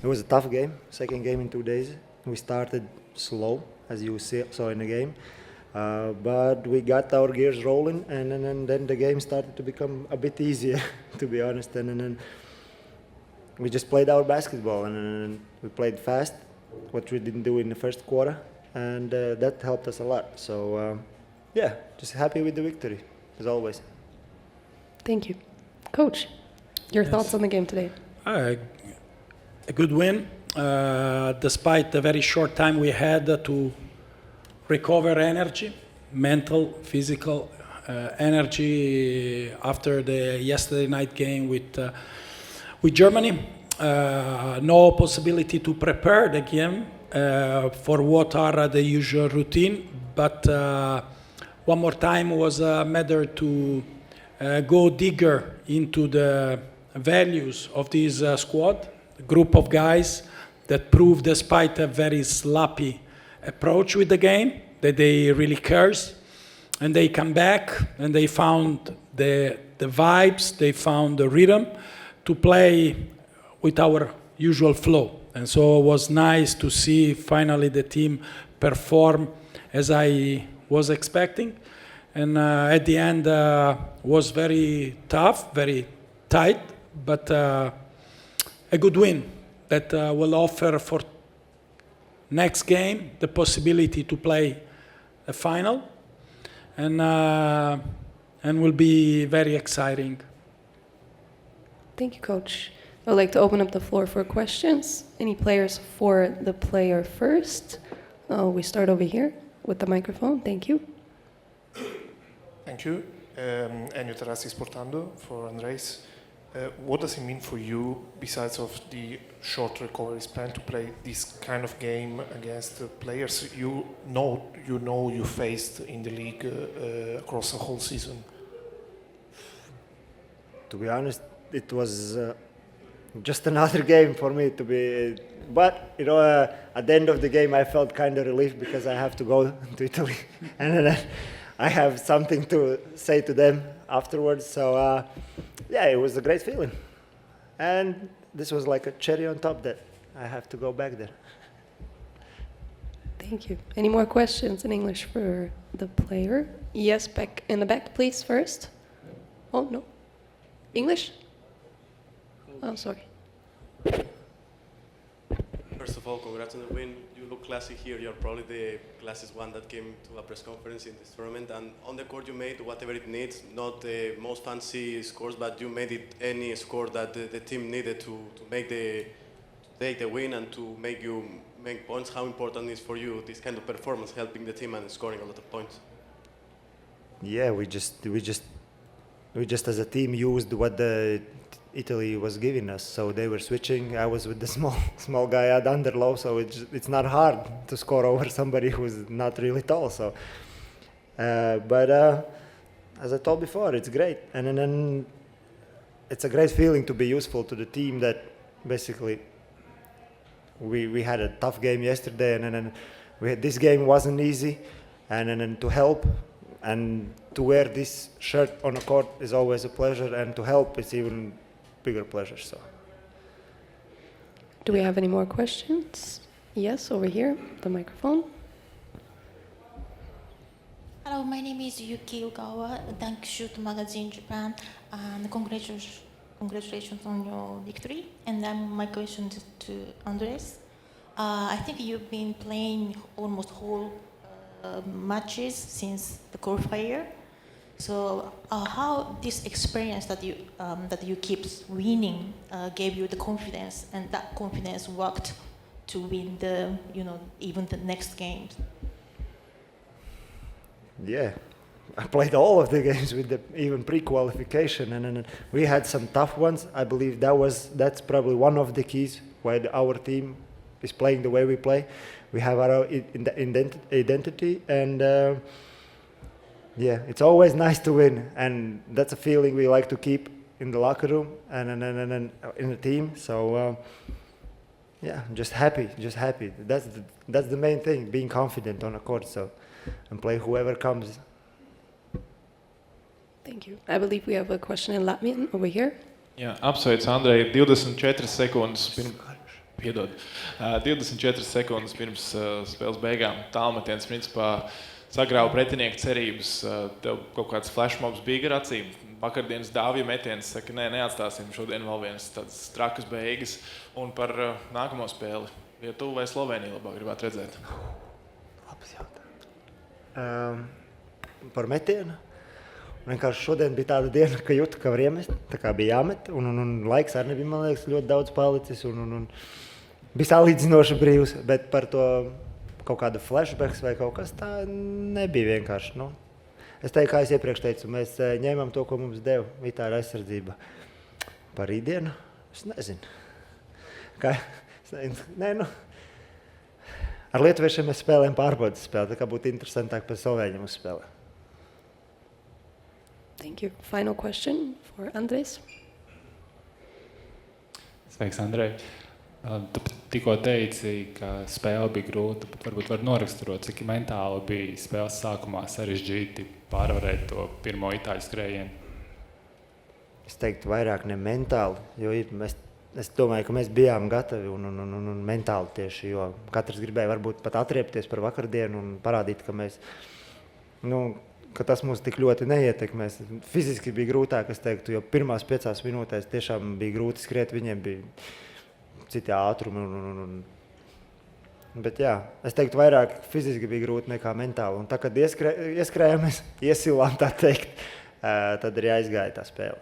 It was a tough game, second game in 2 days. We started slow, as you saw in the game. But we got our gears rolling, and then the game started to become a bit easier, to be honest. And then we just played our basketball, and we played fast, what we didn't do in the first quarter, and that helped us a lot. So, yeah, just happy with the victory, as always. Thank you. Coach, your thoughts on the game today? A good win, despite the very short time we had to recover energy, mental, physical energy after the yesterday night game with Germany. No possibility to prepare the game for what are the usual routine, but one more time was a matter to go deeper into the values of this squad, a group of guys that proved, despite a very sloppy approach with the game, that they really cares, and they come back and they found the vibes, they found the rhythm to play with our usual flow. And so it was nice to see finally the team perform as I was expecting. And at the end was very tough, very tight, but a good win that will offer for next game the possibility to play a final, and will be very exciting. Thank you, Coach. I'd like to open up the floor for questions. Any players for the player first? We start over here with the microphone. Thank you. Thank you. Ennio Terrassi Sportando for Andrejs. What does it mean for you, besides of the short recovery span, to play this kind of game against players you faced in the league across the whole season? To be honest, it was just another game for me to be. But at the end of the game, I felt kind of relieved because I have to go to Italy, and then I have something to say to them afterwards. So yeah, it was a great feeling, and this was like a cherry on top that I have to go back there. Thank you. Any more questions in English for the player? Yes, back in the back, please, first. Oh, no. English? Oh, sorry. First of all, congrats on the win. You look classy here. You're probably the classiest one that came to a press conference in this tournament. And on the court, you made whatever it needs, not the most fancy scores, but you made it any score that the team needed to take the win and to make points. How important is for you this kind of performance, helping the team and scoring a lot of points? Yeah, we just as a team used what the Italy was giving us. So they were switching. I was with the small guy at Underlow, so it's not hard to score over somebody who's not really tall. So, but as I told before, it's great, and then it's a great feeling to be useful to the team. That basically we had a tough game yesterday, and then this game wasn't easy, and then to help. And to wear this shirt on a court is always a pleasure, and to help is even bigger pleasure. So, do we have any more questions? Yes, over here, the microphone. Hello, my name is Yuki Ugawa, Dunk Shoot Magazine Japan, and congratulations on your victory. And then my question to Andrejs. I think you've been playing almost whole matches since the qualifier. So how this experience that you keep winning gave you the confidence, and that confidence worked to win even the next games? Yeah, I played all of the games with even pre-qualification, and then we had some tough ones. I believe that's probably one of the keys why our team is playing the way we play. We have our identity, and yeah, it's always nice to win, and that's a feeling we like to keep in the locker room and in the team. So yeah, just happy. That's the main thing, being confident on the court. So, and play whoever comes. Thank you. I believe we have a question in Latvian over here. Jā, apsveic Andreju, 24 sekundes Piedod. 24 sekundes pirms spēles beigām tālmetiens principā sagrāva pretinieku cerības. Tev kaut kāds flashmobs bija gar acīm. Vakardienas Dāvija metiens saka, neatstāsim šodien vēl vienas tādas trakas beigas. Un par nākamo spēli. Lietuva vai Slovenija labāk gribētu redzēt? Labs jautājums. Par metienu. Vienkārši šodien bija tāda diena, ka jūtu, ka var iemest, tā kā bija jāmet, un laiks arī nebija, man liekas, ļoti daudz palicis, un bija salīdzinoši brīvs, bet par to kaut kādu flashbacks vai kaut kas tā nebija vienkārši, nu. Es teiktu, kā es iepriekš teicu, mēs ņēmām to, ko mums deva Itālija aizsardzība. Par rītdienu? Es nezinu. Kā? Nē, nu. Ar lietuviešiem mēs spēlējam pārbaudas spēli, tā kā būtu interesantāk par Slovēņiem uzspēlēt. Thank you. Final question for Andrejs. Sveiks, Andrej. Tu tikko teici, ka spēle bija grūta, bet varbūt var noraksturot, cik mentāli bija spēles sākumā sarežģīti pārvarēt to pirmo itāļu skrējienu. Es teiktu vairāk ne mentāli, jo es domāju, ka mēs bijām gatavi un mentāli tieši, jo katrs gribēja varbūt pat atriepties par vakardienu un parādīt, ka mēs, ka tas mūs tik ļoti neietekmēs. Fiziski bija grūtāk, es teiktu, jo pirmās 5 minūtēs tiešām bija grūti skriet, viņiem bija citi ātrumi. Bet jā, es teiktu, vairāk fiziski bija grūti nekā mentāli. Un tā, kad ieskrējāmies, iesilām, tā teikt, tad arī aizgāja tā spēle.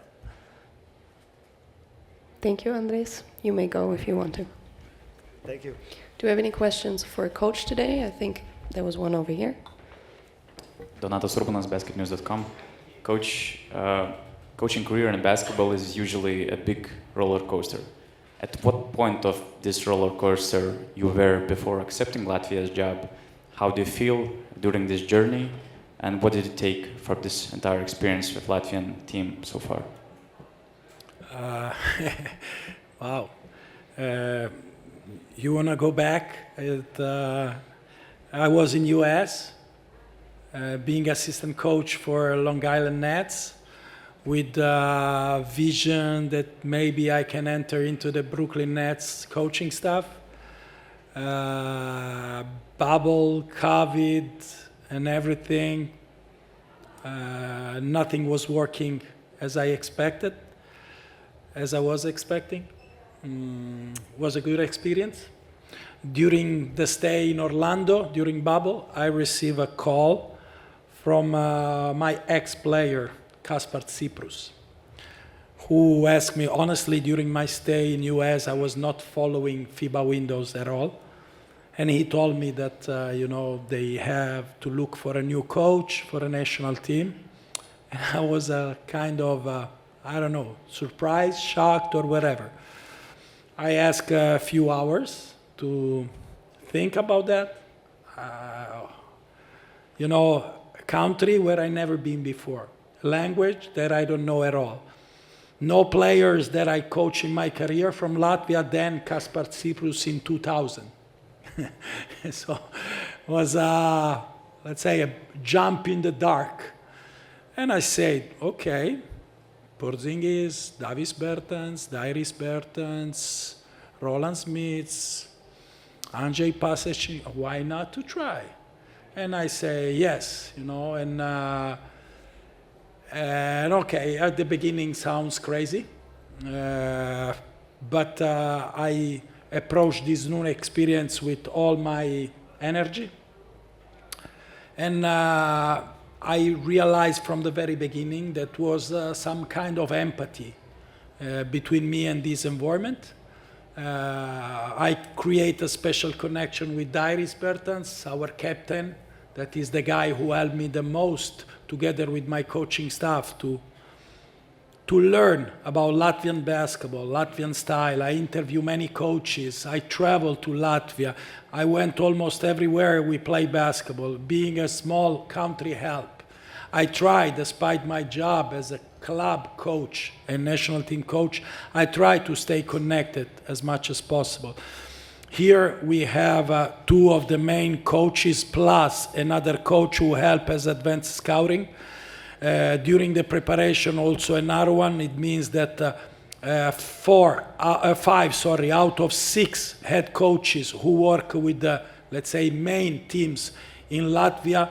Thank you, Andrejs. You may go if you want to. Thank you. Do you have any questions for Coach today? I think there was one over here. Donatas Urbanas, basketnews.com. Coach, coaching career in basketball is usually a big roller coaster. At what point of this roller coaster you were before accepting Latvia's job? How do you feel during this journey? And what did it take for this entire experience with Latvian team so far? Wow. You want to go back? I was in US. Being assistant coach for Long Island Nets with a vision that maybe I can enter into the Brooklyn Nets coaching staff. Bubble, COVID, and everything. Nothing was working as I was expecting. Was a good experience. During the stay in Orlando, during bubble, I received a call from my ex-player, Kaspar Tsiprus, who asked me, honestly, during my stay in US, I was not following FIBA windows at all. And he told me that, they have to look for a new coach for a national team. And I was kind of, surprised, shocked, or whatever. I asked a few hours to think about that. Country where I never been before, language that I don't know at all. No players that I coach in my career from Latvia, then Kaspar Tsiprus in 2000. So it was, let's say, a jump in the dark. And I said, okay, Porzingis, Davis Bertens, Dairis Bertens, Roland Smits, Andrzej Pasecki, why not to try? And I say yes, and okay, at the beginning sounds crazy, but I approached this new experience with all my energy. And I realized from the very beginning that was some kind of empathy between me and this environment. I create a special connection with Dairis Bertens, our captain. That is the guy who helped me the most, together with my coaching staff, to learn about Latvian basketball, Latvian style. I interview many coaches. I travel to Latvia. I went almost everywhere we play basketball. Being a small country help. I tried, despite my job as a club coach and national team coach, I try to stay connected as much as possible. Here we have 2 of the main coaches plus another coach who help as advanced scouting. During the preparation, also another one. It means that 5 out of 6 head coaches who work with the, let's say, main teams in Latvia,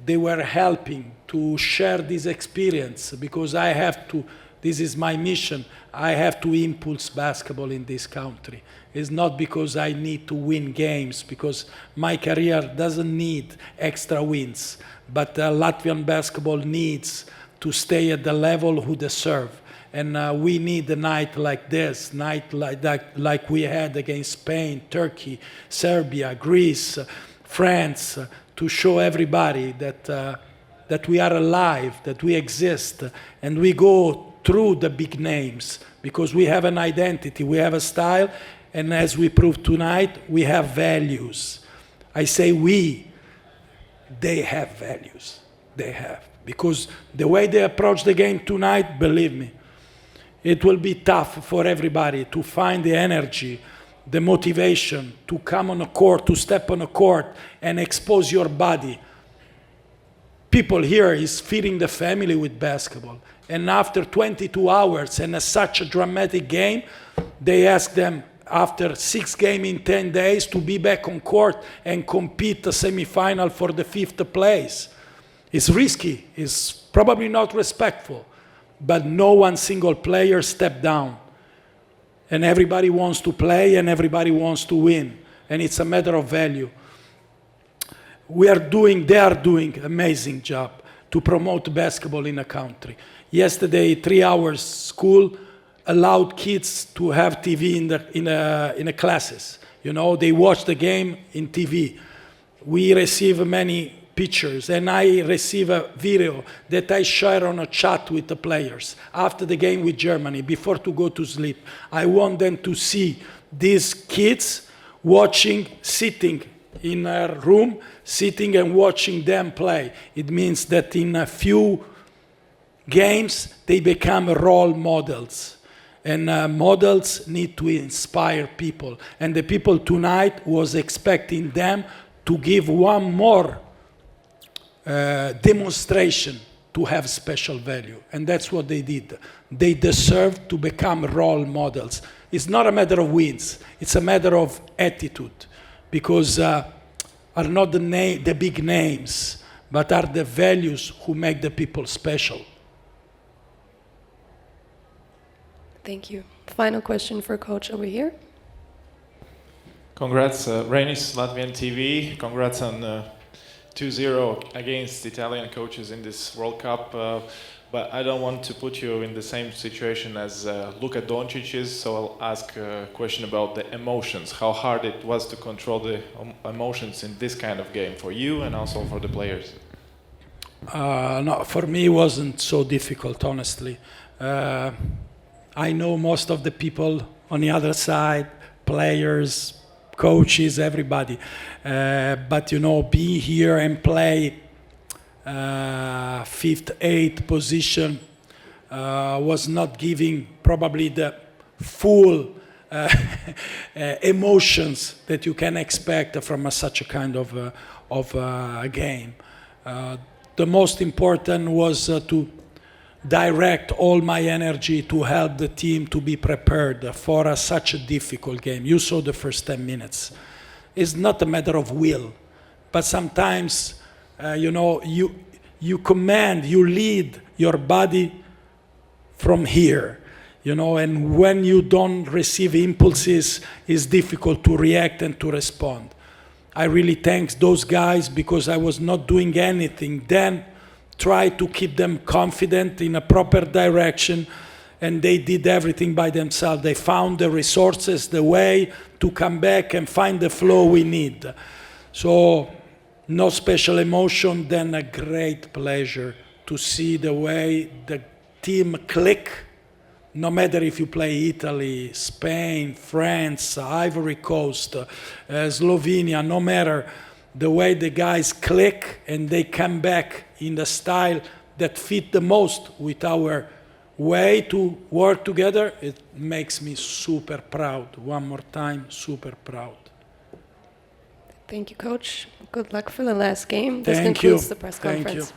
they were helping to share this experience, because I have to, this is my mission, I have to impulse basketball in this country. It's not because I need to win games, because my career doesn't need extra wins, but Latvian basketball needs to stay at the level who deserve. And we need a night like this, night like that, like we had against Spain, Turkey, Serbia, Greece, France, to show everybody that we are alive, that we exist, and we go through the big names, because we have an identity, we have a style, and as we proved tonight, we have values. I say we, they have values, they have. Because the way they approach the game tonight, believe me, it will be tough for everybody to find the energy, the motivation to come on a court, to step on a court and expose your body. People here is feeding the family with basketball. And after 22 hours and such a dramatic game, they ask them after 6 games in 10 days to be back on court and compete the semifinal for the 5th place. It's risky, it's probably not respectful, but no one single player stepped down. And everybody wants to play and everybody wants to win. And it's a matter of value. They are doing amazing job to promote basketball in a country. Yesterday, 3 hours school allowed kids to have TV in the classes. You know, they watch the game in TV. We receive many pictures, and I receive a video that I share on a chat with the players after the game with Germany, before to go to sleep. I want them to see these kids watching, sitting in a room, sitting and watching them play. It means that in a few games, they become role models. And models need to inspire people. And the people tonight was expecting them to give one more demonstration to have special value. And that's what they did. They deserve to become role models. It's not a matter of wins. It's a matter of attitude. Because are not the big names, but are the values who make the people special. Thank you. Final question for Coach over here. Congrats, Rainis, Latvian TV. Congrats on 2-0 against Italian coaches in this World Cup. But I don't want to put you in the same situation as Luka Doncic is, so I'll ask a question about the emotions. How hard it was to control the emotions in this kind of game for you and also for the players? No, for me it wasn't so difficult, honestly. I know most of the people on the other side, players, coaches, everybody. But, you know, be here and play 5th, 8th position was not giving probably the full emotions that you can expect from such a kind of game. The most important was to direct all my energy to help the team to be prepared for such a difficult game. You saw the first 10 minutes. It's not a matter of will, but sometimes, you know, you command, you lead your body from here, you know, and when you don't receive impulses, it's difficult to react and to respond. I really thank those guys because I was not doing anything. Then try to keep them confident in a proper direction, and they did everything by themselves. They found the resources, the way to come back and find the flow we need. So no special emotion, then a great pleasure to see the way the team click, no matter if you play Italy, Spain, France, Ivory Coast, Slovenia, no matter. The way the guys click and they come back in the style that fit the most with our way to work together, it makes me super proud. One more time, super proud. Thank you, Coach. Good luck for the last game. This Thank concludes you. the press Thank conference. you.